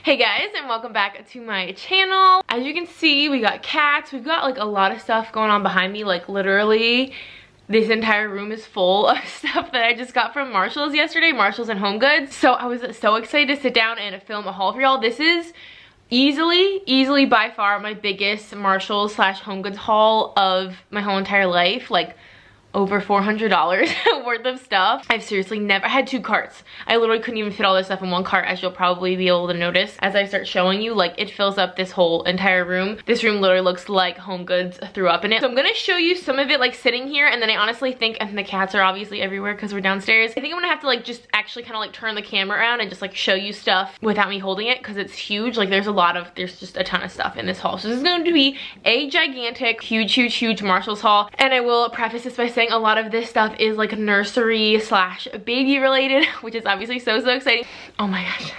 Hey guys, and welcome back to my channel. As you can see, we got cats. We've got like a lot of stuff going on behind me. Like literally this entire room is full of stuff that I just got from Marshall's yesterday, Marshall's and HomeGoods. So I was so excited to sit down and film a haul for y'all. This is easily by far my biggest Marshall's / HomeGoods haul of my whole entire life. Like over $400 worth of stuff. I've seriously never had 2 carts. I literally couldn't even fit all this stuff in one cart, as you'll probably be able to notice as I start showing you. Like, it fills up this whole entire room. This room literally looks like HomeGoods threw up in it. So I'm gonna show you some of it like sitting here, and then I honestly think, and the cats are obviously everywhere because we're downstairs, I think I'm gonna have to like just actually kind of like turn the camera around and just like show you stuff without me holding it, because it's huge. Like there's just a ton of stuff in this haul. So this is going to be a gigantic, huge Marshall's haul. And I will preface this by saying a lot of this stuff is like nursery / baby related, which is obviously so exciting. Oh my gosh.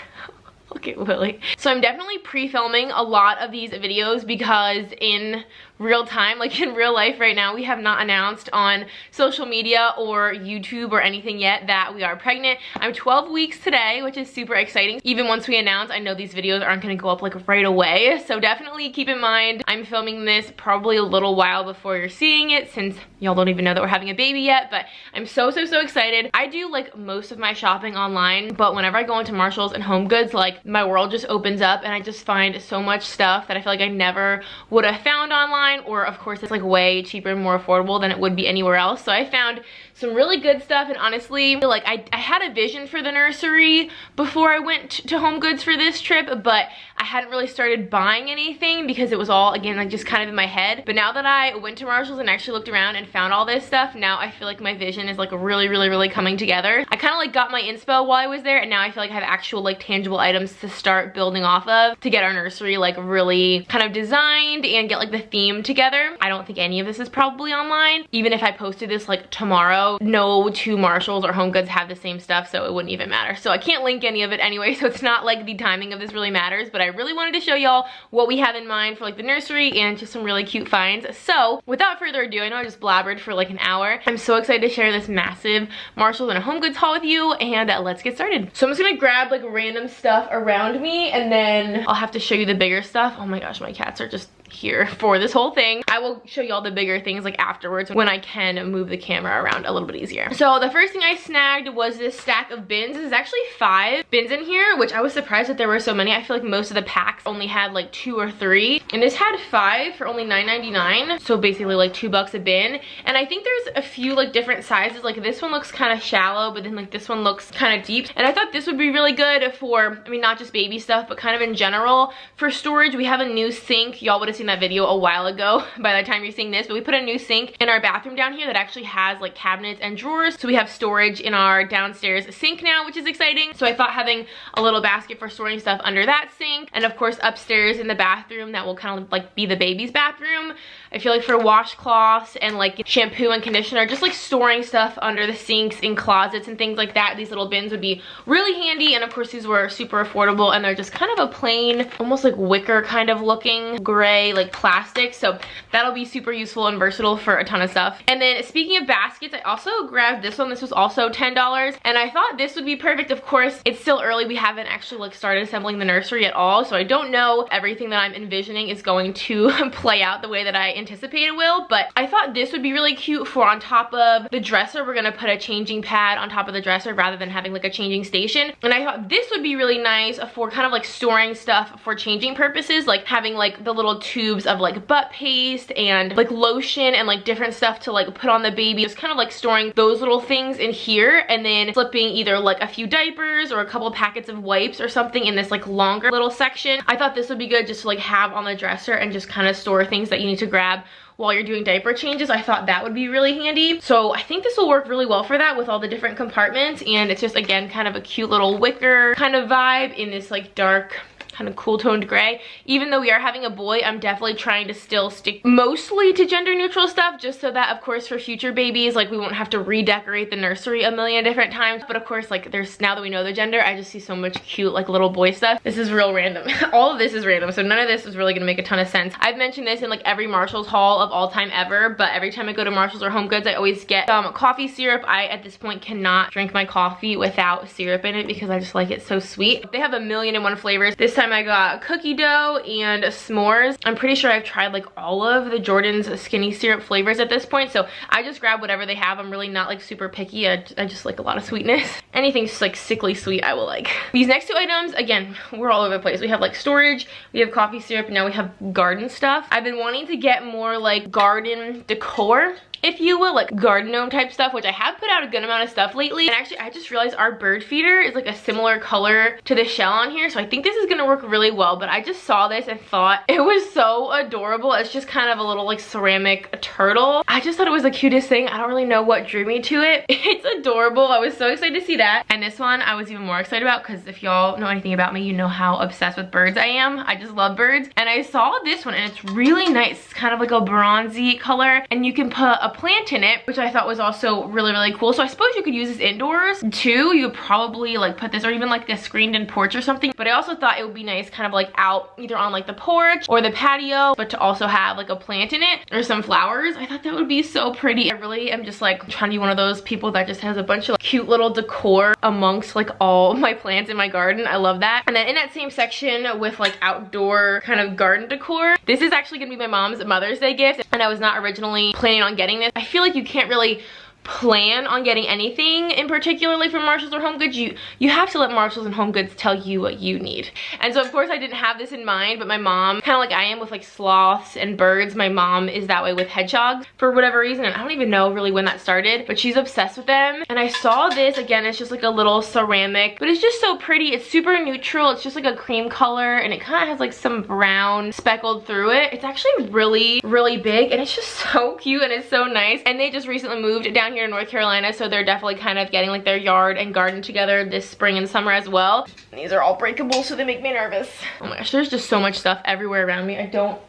Look at Willie. So I'm definitely pre-filming a lot of these videos because in real time, like in real life right now, we have not announced on social media or YouTube or anything yet that we are pregnant. I'm 12 weeks today, which is super exciting. Even once we announce, I know these videos aren't gonna go up like right away. So definitely keep in mind, I'm filming this probably a little while before you're seeing it, since y'all don't even know that we're having a baby yet, but I'm so excited. I do like most of my shopping online, but whenever I go into Marshall's and HomeGoods, like my world just opens up and I just find so much stuff that I feel like I never would have found online, or of course it's like way cheaper and more affordable than it would be anywhere else. So I found some really good stuff, and honestly, like I had a vision for the nursery before I went to HomeGoods for this trip, but I hadn't really started buying anything because it was all, again, like just kind of in my head. But now that I went to Marshall's and actually looked around and found all this stuff, now I feel like my vision is like really coming together. I kind of like got my inspo while I was there, and now I feel like I have actual like tangible items to start building off of to get our nursery like really kind of designed and get like the theme together. I don't think any of this is probably online. Even if I posted this like tomorrow, no 2 Marshalls or HomeGoods have the same stuff, so it wouldn't even matter. So I can't link any of it anyway, so it's not like the timing of this really matters, but I really wanted to show y'all what we have in mind for like the nursery and just some really cute finds. So without further ado, I know I just blabbered for like an hour. I'm so excited to share this massive Marshalls and a HomeGoods haul with you, and let's get started. So I'm just gonna grab like random stuff around me, and then I'll have to show you the bigger stuff. Oh my gosh, my cats are just here for this whole thing. I will show you all the bigger things like afterwards when I can move the camera around a little bit easier. So the first thing I snagged was this stack of bins. This is actually 5 bins in here, which I was surprised that there were so many. I feel like most of the packs only had like 2 or 3, and this had 5 for only $9.99, so basically like $2 a bin. And I think there's a few like different sizes. Like this one looks kind of shallow, but then like this one looks kind of deep, and I thought this would be really good for, I mean, not just baby stuff, but kind of in general for storage. We have a new sink. Y'all would have seen that video a while ago by the time you're seeing this, but we put a new sink in our bathroom down here that actually has like cabinets and drawers, so we have storage in our downstairs sink now, which is exciting. So I thought having a little basket for storing stuff under that sink, and of course upstairs in the bathroom that will kind of like be the baby's bathroom, I feel like for washcloths and like shampoo and conditioner, just like storing stuff under the sinks in closets and things like that, these little bins would be really handy. And of course these were super affordable, and they're just kind of a plain, almost like wicker kind of looking gray like plastic, so that'll be super useful and versatile for a ton of stuff. And then speaking of baskets, I also grabbed this one. This was also $10, and I thought this would be perfect. Of course it's still early, we haven't actually like started assembling the nursery at all, so I don't know everything that I'm envisioning is going to play out the way that I anticipate it will, but I thought this would be really cute for on top of the dresser. We're gonna put a changing pad on top of the dresser rather than having like a changing station, and I thought this would be really nice for kind of like storing stuff for changing purposes, like having like the little tubes of like butt paste and like lotion and like different stuff to like put on the baby. Just kind of like storing those little things in here, and then flipping either like a few diapers or a couple packets of wipes or something in this like longer little section. I thought this would be good just to like have on the dresser and just kind of store things that you need to grab while you're doing diaper changes. I thought that would be really handy. So I think this will work really well for that with all the different compartments, and it's just again kind of a cute little wicker kind of vibe in this like dark kind of cool toned gray. Even though we are having a boy, I'm definitely trying to still stick mostly to gender neutral stuff, just so that of course for future babies, like we won't have to redecorate the nursery a million different times. But of course, like there's, now that we know the gender, I just see so much cute like little boy stuff. This is real random. All of this is random, so none of this is really gonna make a ton of sense. I've mentioned this in like every Marshall's haul of all time ever, but every time I go to Marshall's or HomeGoods, I always get coffee syrup. I at this point cannot drink my coffee without syrup in it because I just like it so sweet. They have a million and one flavors. This time time I got cookie dough and s'mores. I'm pretty sure I've tried like all of the Jordan's skinny syrup flavors at this point, so I just grab whatever they have. I'm really not like super picky. I just like a lot of sweetness. Anything like sickly sweet I will like. These next two items, again, we're all over the place. We have like storage, we have coffee syrup, and now we have garden stuff. I've been wanting to get more like garden decor, if you will, like garden gnome type stuff, which I have put out a good amount of stuff lately. And actually, I just realized our bird feeder is like a similar color to the shell on here, so I think this is gonna work really well. But I just saw this and thought it was so adorable. It's just kind of a little like ceramic turtle. I just thought it was the cutest thing. I don't really know what drew me to it. It's adorable. I was so excited to see that. And this one I was even more excited about because if y'all know anything about me, you know how obsessed with birds I am. I just love birds. And I saw this one and it's really nice. It's kind of like a bronzy color, and you can put a plant in it, which I thought was also really, really cool. So I suppose you could use this indoors too. You could probably like put this, or even like a screened in porch or something. But I also thought it would be nice kind of like out either on like the porch or the patio, but to also have like a plant in it or some flowers. I thought that would be so pretty. I really am just like trying to be one of those people that just has a bunch of like, cute little decor amongst like all my plants in my garden. I love that. And then in that same section with like outdoor kind of garden decor, this is actually gonna be my mom's Mother's Day gift, and I was not originally planning on getting this. I feel like you can't really plan on getting anything in particularly from Marshalls or HomeGoods. You have to let Marshalls and HomeGoods tell you what you need. And so of course I didn't have this in mind, but my mom, kind of like I am with like sloths and birds, my mom is that way with hedgehogs for whatever reason. And I don't even know really when that started, but she's obsessed with them. And I saw this, again, it's just like a little ceramic, but it's just so pretty. It's super neutral. It's just like a cream color, and it kind of has like some brown speckled through it. It's actually really, really big, and it's just so cute and it's so nice. And they just recently moved down here to North Carolina, so they're definitely kind of getting like their yard and garden together this spring and summer as well. These are all breakable, so they make me nervous. Oh my gosh, there's just so much stuff everywhere around me. I don't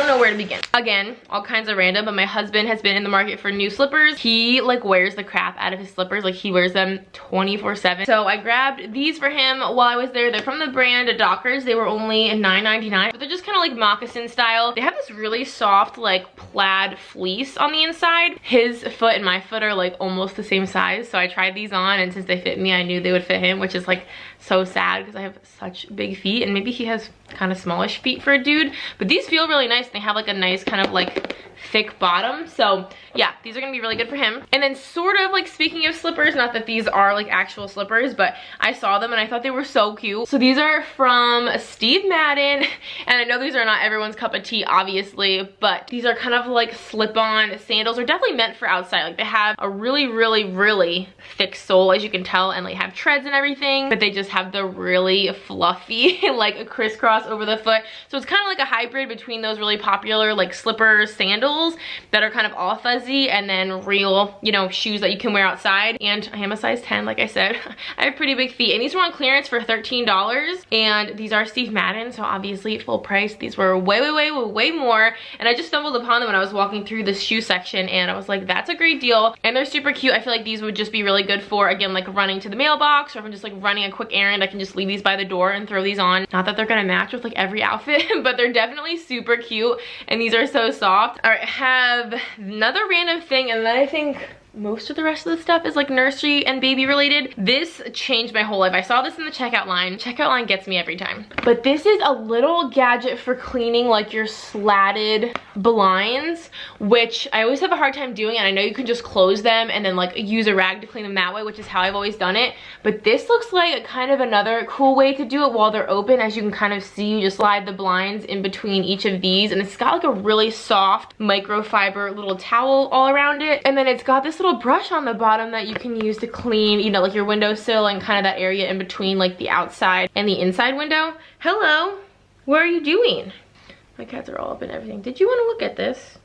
know where to begin. Again, all kinds of random, but my husband has been in the market for new slippers. He like wears the crap out of his slippers. Like he wears them 24/7. So I grabbed these for him while I was there. They're from the brand Dockers. They were only $9.99, but they're just kind of like moccasin style. They have this really soft like plaid fleece on the inside. His foot and my foot are like almost the same size. So I tried these on, and since they fit me, I knew they would fit him, which is like so sad because I have such big feet, and maybe he has kind of smallish feet for a dude. But these feel really nice. They have like a nice kind of like thick bottom. So yeah, these are gonna be really good for him. And then sort of like speaking of slippers, not that these are like actual slippers, but I saw them and I thought they were so cute. So these are from Steve Madden, and I know these are not everyone's cup of tea obviously, but these are kind of like slip-on sandals. They're definitely meant for outside. Like they have a really, really, really thick sole, as you can tell, and like have treads and everything, but they just have the really fluffy like a crisscross over the foot. So it's kind of like a hybrid between those really popular like slipper sandals that are kind of all fuzzy, and then real, you know, shoes that you can wear outside. And I am a size 10, like I said. I have pretty big feet, and these were on clearance for $13, and these are Steve Madden, so obviously full price. These were way more, and I just stumbled upon them when I was walking through the shoe section, and I was like, that's a great deal. And they're super cute. I feel like these would just be really good for, again, like running to the mailbox, or if I'm just like running a quick errand, I can just leave these by the door and throw these on. Not that they're gonna match with like every outfit, but they're definitely super cute, and these are so soft. All right, I have another random thing, and then I think most of the rest of the stuff is like nursery and baby related. This changed my whole life. I saw this in the checkout line. Checkout line gets me every time. But this is a little gadget for cleaning like your slatted blinds, which I always have a hard time doing, and I know you can just close them and then like use a rag to clean them that way, which is how I've always done it. But this looks like a kind of another cool way to do it while they're open. As you can kind of see, you just slide the blinds in between each of these, and it's got like a really soft microfiber little towel all around it. And then it's got this little brush on the bottom that you can use to clean, you know, like your windowsill and kind of that area in between like the outside and the inside window. Hello, what are you doing? My cats are all up in everything. Did you want to look at this?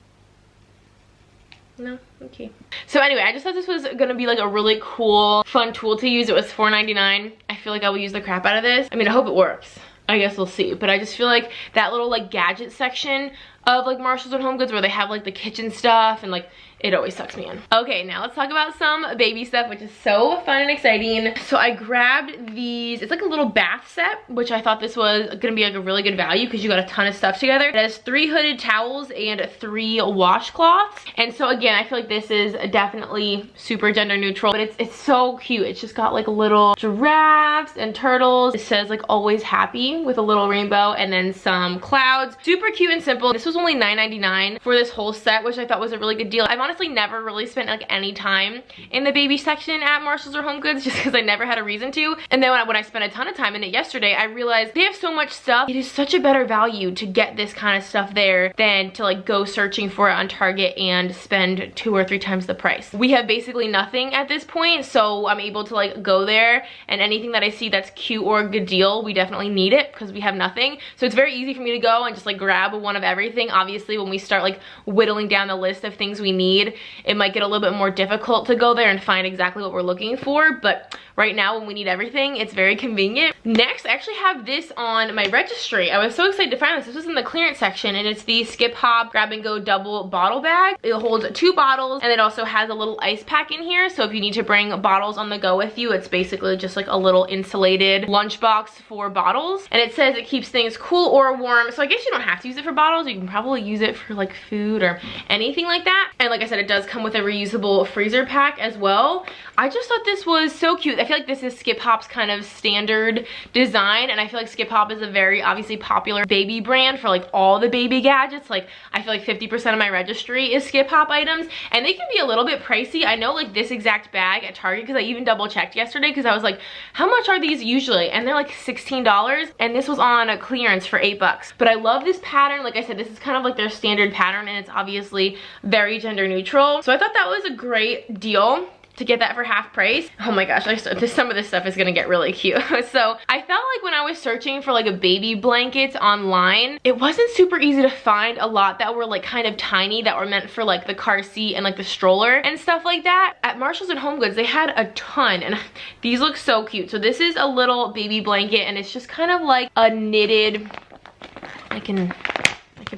No? Okay. So anyway, I just thought this was gonna be like a really cool, fun tool to use. It was $4.99. I feel like I will use the crap out of this. I mean, I hope it works. I guess we'll see. But I just feel like that little like gadget section of like Marshalls and HomeGoods where they have like the kitchen stuff and like it always sucks me in. Okay, now let's talk about some baby stuff, which is so fun and exciting. So I grabbed these, it's like a little bath set, which I thought this was gonna be like a really good value because you got a ton of stuff together. It has 3 hooded towels and 3 washcloths. And so again, I feel like this is definitely super gender neutral, but it's so cute. It's just got like little giraffes and turtles. It says like always happy with a little rainbow and then some clouds. Super cute and simple. This was only $9.99 for this whole set, which I thought was a really good deal. I've honestly never really spent like any time in the baby section at Marshalls or HomeGoods just because I never had a reason to. And then when I spent a ton of time in it yesterday, I realized they have so much stuff. It is such a better value to get this kind of stuff there than to like go searching for it on Target and spend 2 or 3 times the price. We have basically nothing at this point, so I'm able to like go there and anything that I see that's cute or a good deal, we definitely need it because we have nothing. So it's very easy for me to go and just like grab one of everything. Obviously, when we start like whittling down the list of things we need, it might get a little bit more difficult to go there and find exactly what we're looking for, but right now when we need everything, it's very convenient. Next, I actually have this on my registry. I was so excited to find this. This was in the clearance section, and it's the Skip Hop Grab and Go double bottle bag. It holds 2 bottles, and it also has a little ice pack in here, so if you need to bring bottles on the go with you, it's basically just like a little insulated lunchbox for bottles. And it says it keeps things cool or warm, so I guess you don't have to use it for bottles. You can probably use it for like food or anything like that. And like I said, it does come with a reusable freezer pack as well. I just thought this was so cute. I feel like this is Skip Hop's kind of standard design, and I feel like Skip Hop is a very obviously popular baby brand for like all the baby gadgets. Like I feel like 50% of my registry is Skip Hop items, and they can be a little bit pricey. I know like this exact bag at Target, because I even double checked yesterday because I was like, how much are these usually? And they're like $16, and this was on a clearance for $8. But I love this pattern. Like I said, this is kind of like their standard pattern, and it's obviously very gender neutral. So I thought that was a great deal to get that for half price. Oh my gosh, some of this stuff is gonna get really cute. So I felt like when I was searching for like a baby blankets online, it wasn't super easy to find a lot that were like kind of tiny, that were meant for like the car seat and like the stroller and stuff like that. At Marshalls and HomeGoods, they had a ton, and these look so cute. So this is a little baby blanket, and it's just kind of like a knitted, I can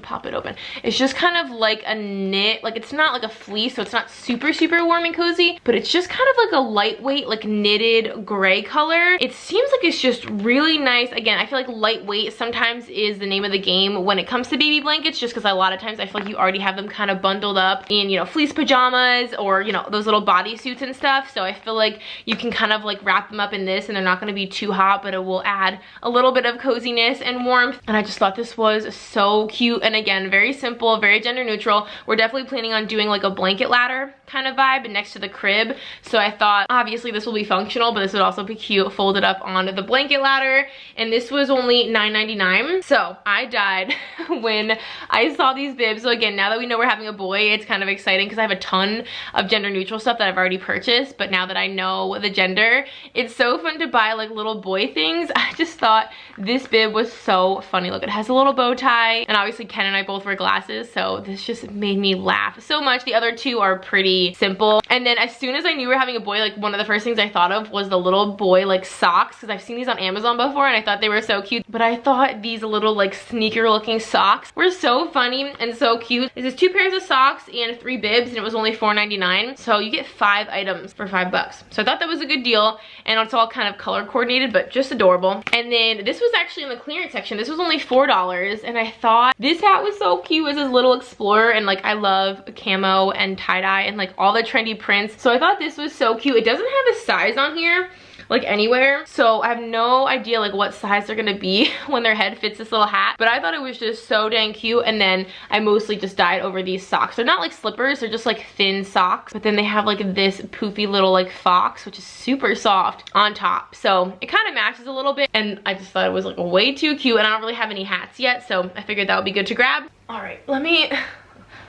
pop it open. It's just kind of like a knit, like it's not like a fleece, so it's not super warm and cozy, but it's just kind of like a lightweight, like knitted gray color. It seems like it's just really nice. Again, I feel like lightweight sometimes is the name of the game when it comes to baby blankets, just because a lot of times I feel like you already have them kind of bundled up in, you know, fleece pajamas or, you know, those little bodysuits and stuff. So I feel like you can kind of like wrap them up in this, and they're not going to be too hot, but it will add a little bit of coziness and warmth. And I just thought this was so cute. And again, very simple, very gender neutral. We're definitely planning on doing like a blanket ladder kind of vibe next to the crib. So I thought obviously this will be functional, but this would also be cute folded up onto the blanket ladder. And this was only $9.99. So I died when I saw these bibs. So again, now that we know we're having a boy, it's kind of exciting because I have a ton of gender neutral stuff that I've already purchased. But now that I know the gender, it's so fun to buy like little boy things. I just thought this bib was so funny. Look, it has a little bow tie, and obviously Ken and I both wear glasses, so this just made me laugh so much. The other two are pretty simple. And then as soon as I knew we were having a boy, like one of the first things I thought of was the little boy like socks, because I've seen these on Amazon before and I thought they were so cute. But I thought these little like sneaker looking socks were so funny and so cute. This is 2 pairs of socks and 3 bibs, and it was only $4.99. So you get 5 items for $5. So I thought that was a good deal, and it's all kind of color coordinated, but just adorable. And then this was actually in the clearance section. This was only $4, and I thought this hat was so cute. It was this little explorer, and like I love camo and tie-dye and like all the trendy prints. So I thought this was so cute. It doesn't have a size on here like anywhere, so I have no idea like what size they're gonna be when their head fits this little hat, but I thought it was just so dang cute. And then I mostly just dyed over these socks. They're not like slippers, they're just like thin socks, but then they have like this poofy little like fox, which is super soft on top, so it kind of matches a little bit. And I just thought it was like way too cute, and I don't really have any hats yet, so I figured that would be good to grab. All right,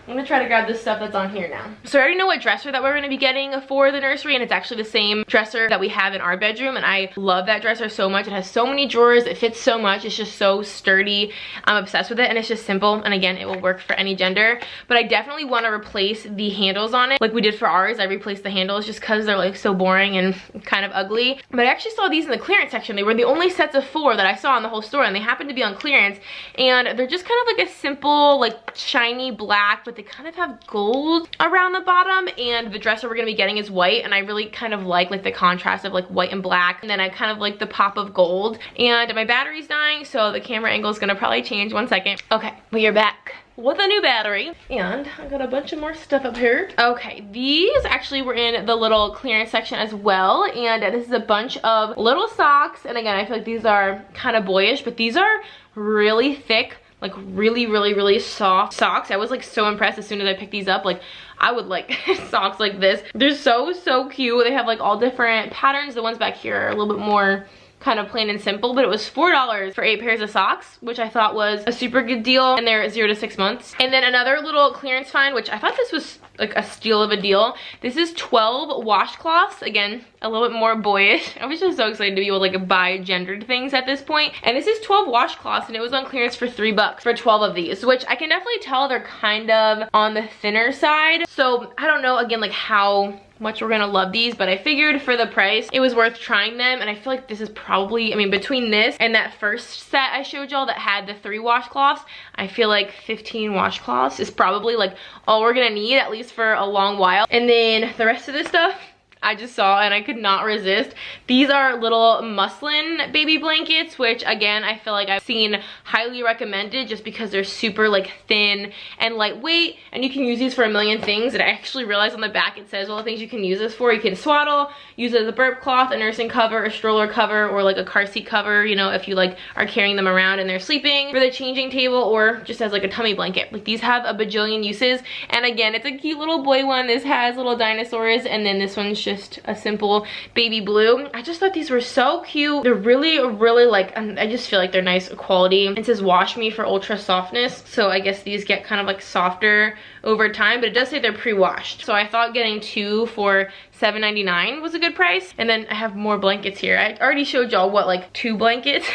I'm gonna try to grab this stuff that's on here now. So I already know what dresser that we're gonna be getting for the nursery, and it's actually the same dresser that we have in our bedroom, and I love that dresser so much. It has so many drawers, it fits so much, it's just so sturdy. I'm obsessed with it, and it's just simple, and again, it will work for any gender. But I definitely want to replace the handles on it like we did for ours. I replaced the handles just because they're like so boring and kind of ugly. But I actually saw these in the clearance section. They were the only sets of 4 that I saw in the whole store, and they happened to be on clearance, and they're just kind of like a simple like shiny black, but they kind of have gold around the bottom, and the dress that we're gonna be getting is white, and I really kind of like the contrast of like white and black, and then I kind of like the pop of gold. And my battery's dying, so the camera angle is gonna probably change. 1 second. Okay, we are back with a new battery, and I got a bunch of more stuff up here. Okay, these actually were in the little clearance section as well, and this is a bunch of little socks, and again, I feel like these are kind of boyish, but these are really thick, like really soft socks. I was like so impressed as soon as I picked these up. Like, I would like socks like this. They're so cute. They have like all different patterns. The ones back here are a little bit more kind of plain and simple, but it was $4 for 8 pairs of socks, which I thought was a super good deal, and they're 0 to 6 months. And then another little clearance find, which I thought this was like a steal of a deal. This is 12 washcloths. Again, a little bit more boyish. I was just so excited to be able to like buy gendered things at this point. And this is 12 washcloths, and it was on clearance for $3 for 12 of these, which I can definitely tell they're kind of on the thinner side. So I don't know, again, like how much we're gonna love these, but I figured for the price it was worth trying them. And I feel like this is probably, I mean, between this and that first set I showed y'all that had the 3 washcloths, I feel like 15 washcloths is probably like all we're gonna need, at least for a long while. And then the rest of this stuff I just saw and I could not resist. These are little muslin baby blankets, which again, I feel like I've seen highly recommended just because they're super like thin and lightweight, and you can use these for a million things. And I actually realized on the back it says all the things you can use this for. You can swaddle, use it as a burp cloth, a nursing cover, a stroller cover, or like a car seat cover, you know, if you like are carrying them around and they're sleeping, for the changing table, or just as like a tummy blanket. Like, these have a bajillion uses. And again, it's a cute little boy one. This has little dinosaurs, and then this one's just a simple baby blue. I just thought these were so cute. They're really like, I just feel like they're nice quality. It says wash me for ultra softness, so I guess these get kind of like softer over time, but it does say they're pre-washed. So I thought getting 2 for $7.99 was a good price. And then I have more blankets here. I already showed y'all what, like 2 blankets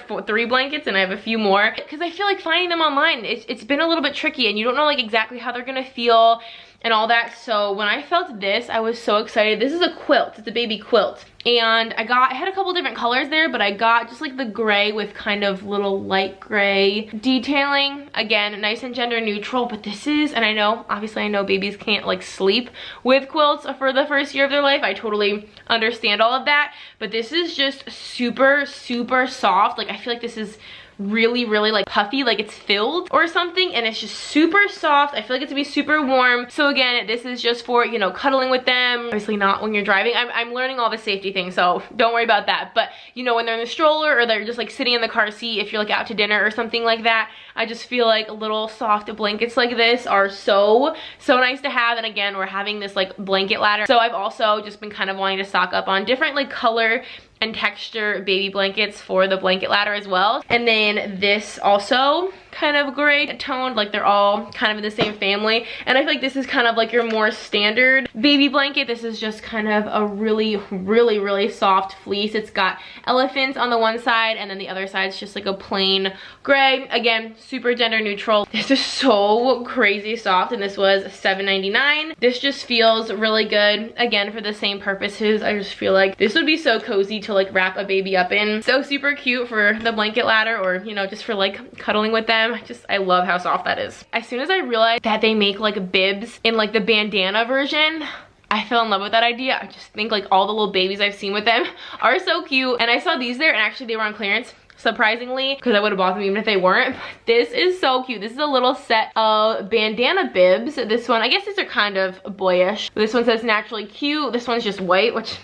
or 3 blankets, and I have a few more because I feel like finding them online, it's been a little bit tricky, and you don't know like exactly how they're gonna feel and all that. So when I felt this, I was so excited. This is a quilt. It's a baby quilt. And I had a couple different colors there, but I got just like the gray with kind of little light gray detailing. Again, nice and gender neutral, but this is, and I know, obviously I know babies can't like sleep with quilts for the first year of their life. I totally understand all of that, but this is just super soft. Like, I feel like this is really like puffy, like it's filled or something, and it's just super soft. I feel like it's gonna be super warm. So again, this is just for, you know, cuddling with them. Obviously not when you're driving. I'm learning all the safety things, so don't worry about that. But you know, when they're in the stroller or they're just like sitting in the car seat, if you're like out to dinner or something like that, I just feel like little soft blankets like this are so nice to have. And again, we're having this like blanket ladder, so I've also just been kind of wanting to stock up on different like color and texture baby blankets for the blanket ladder as well. And then this also kind of gray toned, like they're all kind of in the same family. And I feel like this is kind of like your more standard baby blanket. This is just kind of a really soft fleece. It's got elephants on the one side, and then the other side is just like a plain gray. Again, super gender neutral. This is so crazy soft, and this was $7.99. This just feels really good. Again, for the same purposes, I just feel like this would be so cozy to like wrap a baby up in. So super cute for the blanket ladder, or you know, just for like cuddling with them. I love how soft that is. As soon as I realized that they make like bibs in like the bandana version, I fell in love with that idea. I just think like all the little babies I've seen with them are so cute. And I saw these there, and actually they were on clearance, surprisingly, because I would have bought them even if they weren't. But this is so cute. This is a little set of bandana bibs. This one, I guess these are kind of boyish. This one says naturally cute. This one's just white, which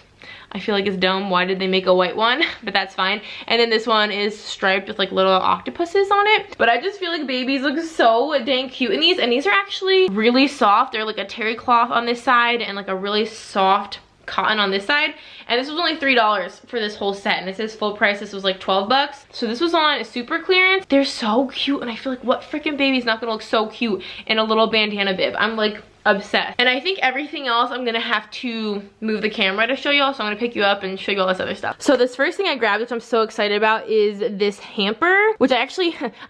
I feel like it's dumb. Why did they make a white one? But that's fine. And then this one is striped with like little octopuses on it. But I just feel like babies look so dang cute in these. And these are actually really soft. They're like a terry cloth on this side and like a really soft cotton on this side. And this was only $3 for this whole set, and it says full price this was like 12 bucks. So this was on super clearance. They're so cute, and I feel like what freaking baby's not gonna look so cute in a little bandana bib? I'm like obsessed. And I think everything else I'm gonna have to move the camera to show y'all, so I'm gonna pick you up and show you all this other stuff. So this first thing I grabbed, which I'm so excited about, is this hamper, which I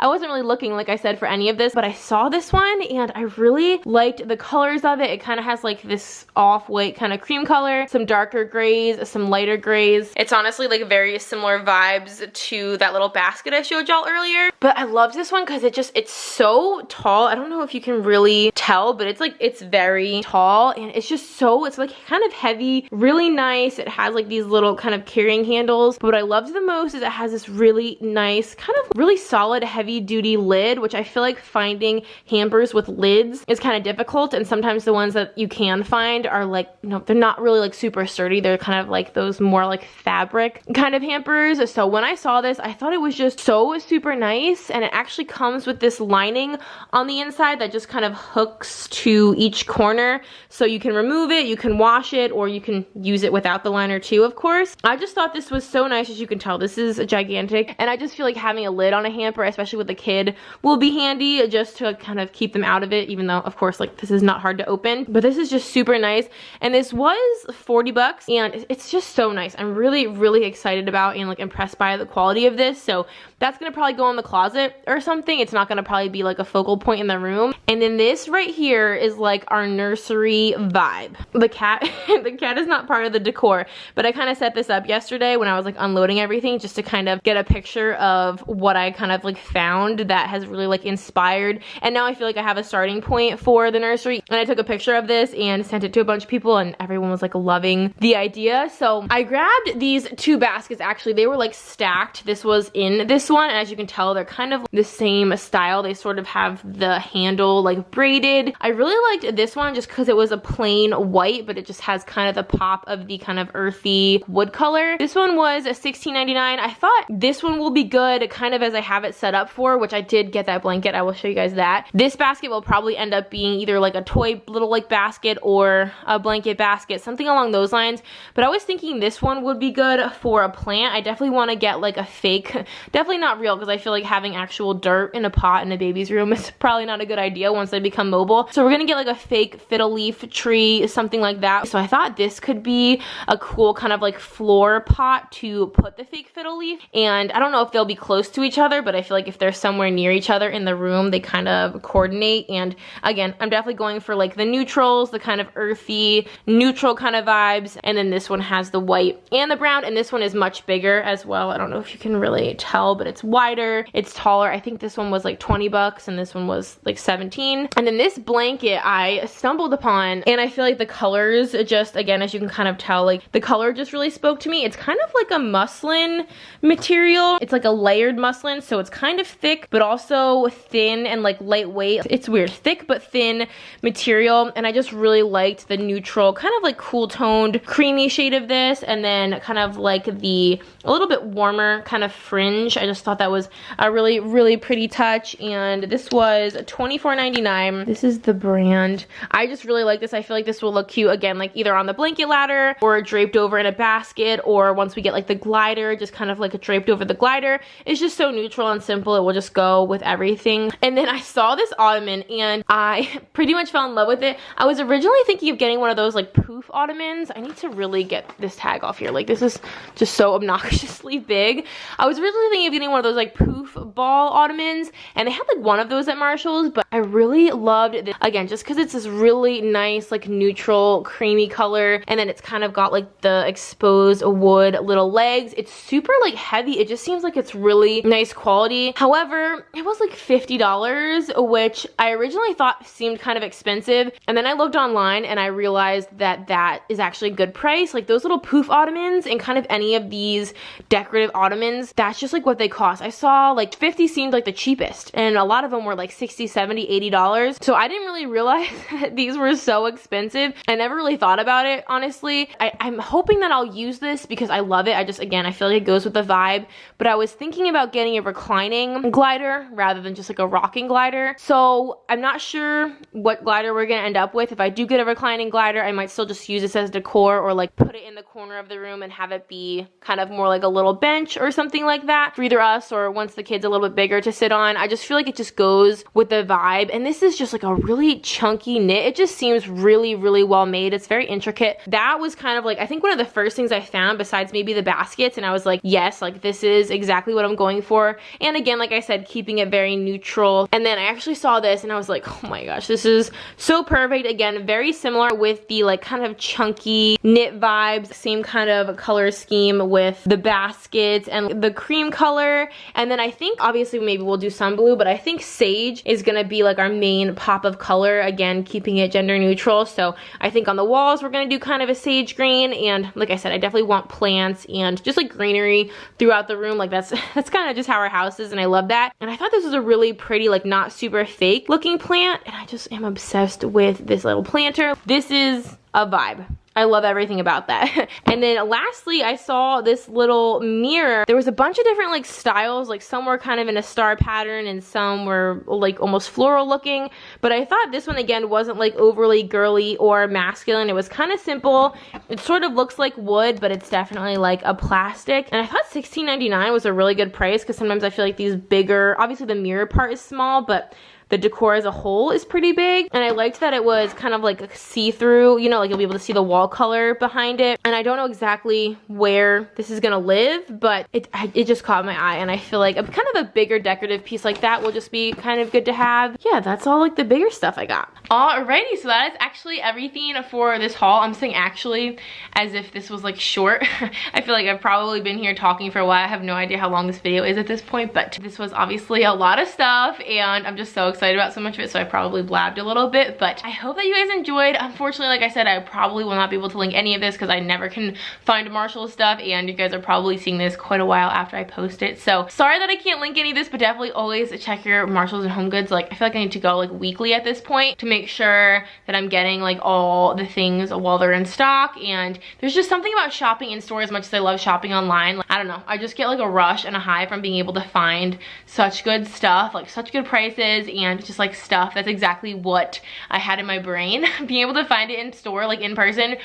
wasn't really looking, like I said, for any of this, but I saw this one and I really liked the colors of it. It kind of has like this off-white kind of cream color, some darker grays, some lighter grays. It's honestly like very similar vibes to that little basket I showed y'all earlier, but I love this one because it's so tall. I don't know if you can really tell, but it's very tall, and it's just so, it's like kind of heavy, really nice. It has like these little kind of carrying handles, but what I loved the most is it has this really nice, kind of really solid, heavy duty lid, which I feel like finding hampers with lids is kind of difficult, and sometimes the ones that you can find are like, you know, they're not really like super sturdy. They're kind of like those more like fabric kind of hampers. So when I saw this, I thought it was just so super nice, and it actually comes with this lining on the inside that just kind of hooks to each corner, so you can remove it, you can wash it, or you can use it without the liner too, of course. I just thought this was so nice. As you can tell, this is gigantic, and I just feel like having a lid on a hamper, especially with a kid, will be handy just to kind of keep them out of it, even though of course like this is not hard to open. But this is just super nice, and this was 40 bucks, and it's just so nice. I'm really excited about and like impressed by the quality of this. So that's gonna probably go in the closet or something. It's not gonna probably be like a focal point in the room. And then this right here is like our nursery vibe. The cat the cat is not part of the decor, but I kind of set this up yesterday when I was like unloading everything, just to kind of get a picture of what I kind of like found that has really like inspired. And now I feel like I have a starting point for the nursery, and I took a picture of this and sent it to a bunch of people, and everyone was like loving the idea. So I grabbed these two baskets. Actually, they were like stacked. This was in this one, and as you can tell, they're kind of the same style. They sort of have the handle like braided. I really liked this one just because it was a plain white, but it just has kind of the pop of the kind of earthy wood color. This one was $16.99. I thought this one will be good kind of as I have it set up for, which I did get that blanket. I will show you guys that. This basket will probably end up being either like a toy little like basket or a blanket basket, something along those lines. But I was thinking this one would be good for a plant. I definitely want to get like a fake, definitely not real, because I feel like having actual dirt in a pot in a baby's room is probably not a good idea once they become mobile. So we're gonna get like a fake fiddle leaf tree, something like that. So I thought this could be a cool kind of like floor pot to put the fake fiddle leaf. And I don't know if they'll be close to each other, but I feel like if they're somewhere near each other in the room, they kind of coordinate. And again, I'm definitely going for like the neutrals, the kind of earthy neutral kind of vibes. And then this one has the white and the brown, and this one is much bigger as well. I don't know if you can really tell, but it's wider, it's taller. I think this one was like 20 bucks and this one was like 17. And then this blanket I stumbled upon, and I feel like the colors just, again, as you can kind of tell, like the color just really spoke to me. It's kind of like a muslin material. It's like a layered muslin, so it's kind of thick but also thin and like lightweight. It's weird, thick but thin material, and I just really liked the neutral kind of like cool toned creamy shade of this, and then kind of like the a little bit warmer kind of fringe. I just thought that was a really pretty touch, and this was $24.99. This is the brand. I just really like this. I feel like this will look cute, again, like either on the blanket ladder or draped over in a basket, or once we get like the glider, just kind of like draped over the glider. It's just so neutral and simple. It will just go with everything. And then I saw this ottoman and I pretty much fell in love with it. I was originally thinking of getting one of those like poof ottomans. I need to really get this tag off here. Like this is just so obnoxiously big. I was originally thinking of getting one of those like poof ball ottomans, and they had like one of those at Marshall's, but I really loved it. Again, just because it's this really nice like neutral creamy color, and then it's kind of got like the exposed wood little legs. It's super like heavy. It just seems like it's really nice quality. However, it was like $50, which I originally thought seemed kind of expensive, and then I looked online and I realized that that is actually a good price. Like those little poof ottomans and kind of any of these decorative ottomans, that's just like what they cost. I saw like 50 seemed like the cheapest, and a lot of them were like 60, 70, $80. So I didn't really realize that these were so expensive. I never really thought about it, honestly. I'm hoping that I'll use this because I love it. I just, again, I feel like it goes with the vibe, but I was thinking about getting a reclining glider rather than just like a rocking glider. So I'm not sure what glider we're gonna end up with. If I do get a reclining glider, I might still just use this as decor, or like put it in the corner of the room and have it be kind of more like a little bench or something like that for either us or once the kid's a little bit bigger to sit on. I just feel like it just goes with the vibe vibe. And this is just like a really chunky knit. It just seems really, really well made. It's very intricate. That was kind of like, I think one of the first things I found besides maybe the baskets, and I was like, yes, like this is exactly what I'm going for. And again, like I said, keeping it very neutral. And then I actually saw this and I was like, oh my gosh, this is so perfect. Again, very similar with the like kind of chunky knit vibes, same kind of color scheme with the baskets and the cream color. And then I think obviously maybe we'll do some blue, but I think sage is gonna be like our main pop of color, again keeping it gender neutral. So I think on the walls we're gonna do kind of a sage green, and like I said, I definitely want plants and just like greenery throughout the room. Like that's kind of just how our house is, and I love that. And I thought this was a really pretty, like not super fake looking plant, and I just am obsessed with this little planter. This is a vibe. I love everything about that. And then lastly, I saw this little mirror. There was a bunch of different like styles, like some were kind of in a star pattern and some were like almost floral looking. But I thought this one again wasn't like overly girly or masculine. It was kind of simple. It sort of looks like wood, but it's definitely like a plastic. And I thought $16.99 was a really good price, because sometimes I feel like these bigger, obviously the mirror part is small, but the decor as a whole is pretty big. And I liked that it was kind of like see-through, you know, like you'll be able to see the wall color behind it. And I don't know exactly where this is gonna live, but it just caught my eye, and I feel like kind of a bigger decorative piece like that will just be kind of good to have. Yeah, that's all like the bigger stuff I got. Alrighty, so that is actually everything for this haul. I'm saying actually as if this was like short. I feel like I've probably been here talking for a while. I have no idea how long this video is at this point, but this was obviously a lot of stuff, and I'm just so excited about so much of it, so I probably blabbed a little bit. But I hope that you guys enjoyed. Unfortunately, like I said, I probably will not be able to link any of this because I never can find Marshall stuff, and you guys are probably seeing this quite a while after I post it. So sorry that I can't link any of this, but definitely always check your Marshalls and HomeGoods. Like I feel like I need to go like weekly at this point to make sure that I'm getting like all the things while they're in stock. And there's just something about shopping in store, as much as I love shopping online. Like, I don't know, I just get like a rush and a high from being able to find such good stuff, like such good prices, and just like stuff that's exactly what I had in my brain. Being able to find it in store, like in person,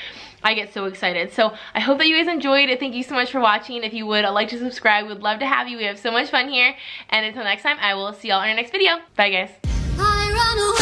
I get so excited. So I hope that you guys enjoyed it. Thank you so much for watching. If you would like to subscribe, we'd love to have you. We have so much fun here. And until next time, I will see y'all in our next video. Bye guys. I run away.